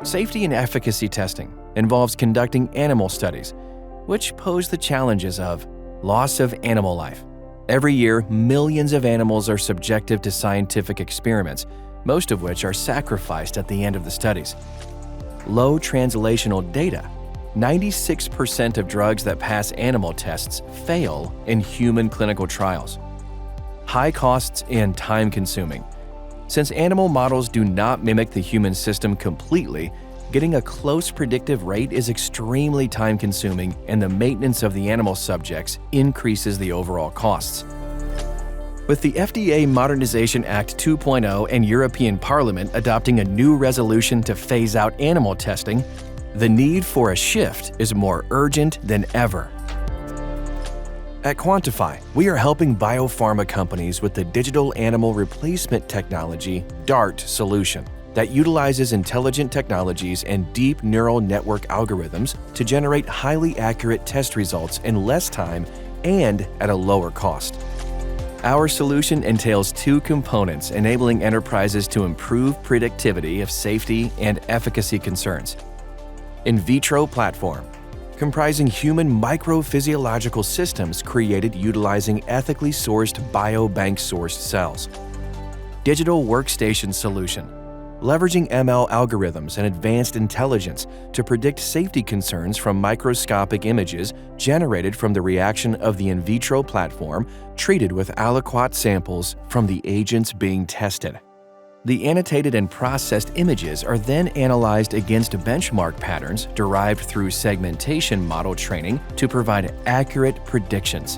Safety and efficacy testing involves conducting animal studies, which pose the challenges of loss of animal life. Every year, millions of animals are subjected to scientific experiments, most of which are sacrificed at the end of the studies. Low translational data. 96% of drugs that pass animal tests fail in human clinical trials. High costs and time-consuming. Since animal models do not mimic the human system completely, getting a close predictive rate is extremely time-consuming, and the maintenance of the animal subjects increases the overall costs. With the FDA Modernization Act 2.0 and European Parliament adopting a new resolution to phase out animal testing, the need for a shift is more urgent than ever. At Quantiphi, we are helping biopharma companies with the digital animal replacement technology DART solution that utilizes intelligent technologies and deep neural network algorithms to generate highly accurate test results in less time and at a lower cost. Our solution entails two components enabling enterprises to improve predictivity of safety and efficacy concerns. In vitro platform, comprising human microphysiological systems created utilizing ethically sourced biobank-sourced cells. Digital workstation solution, leveraging ML algorithms and advanced intelligence to predict safety concerns from microscopic images generated from the reaction of the in vitro platform treated with aliquot samples from the agents being tested. The annotated and processed images are then analyzed against benchmark patterns derived through segmentation model training to provide accurate predictions.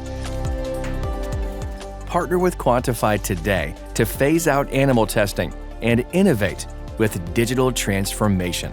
Partner with Quantiphi today to phase out animal testing and innovate with digital transformation.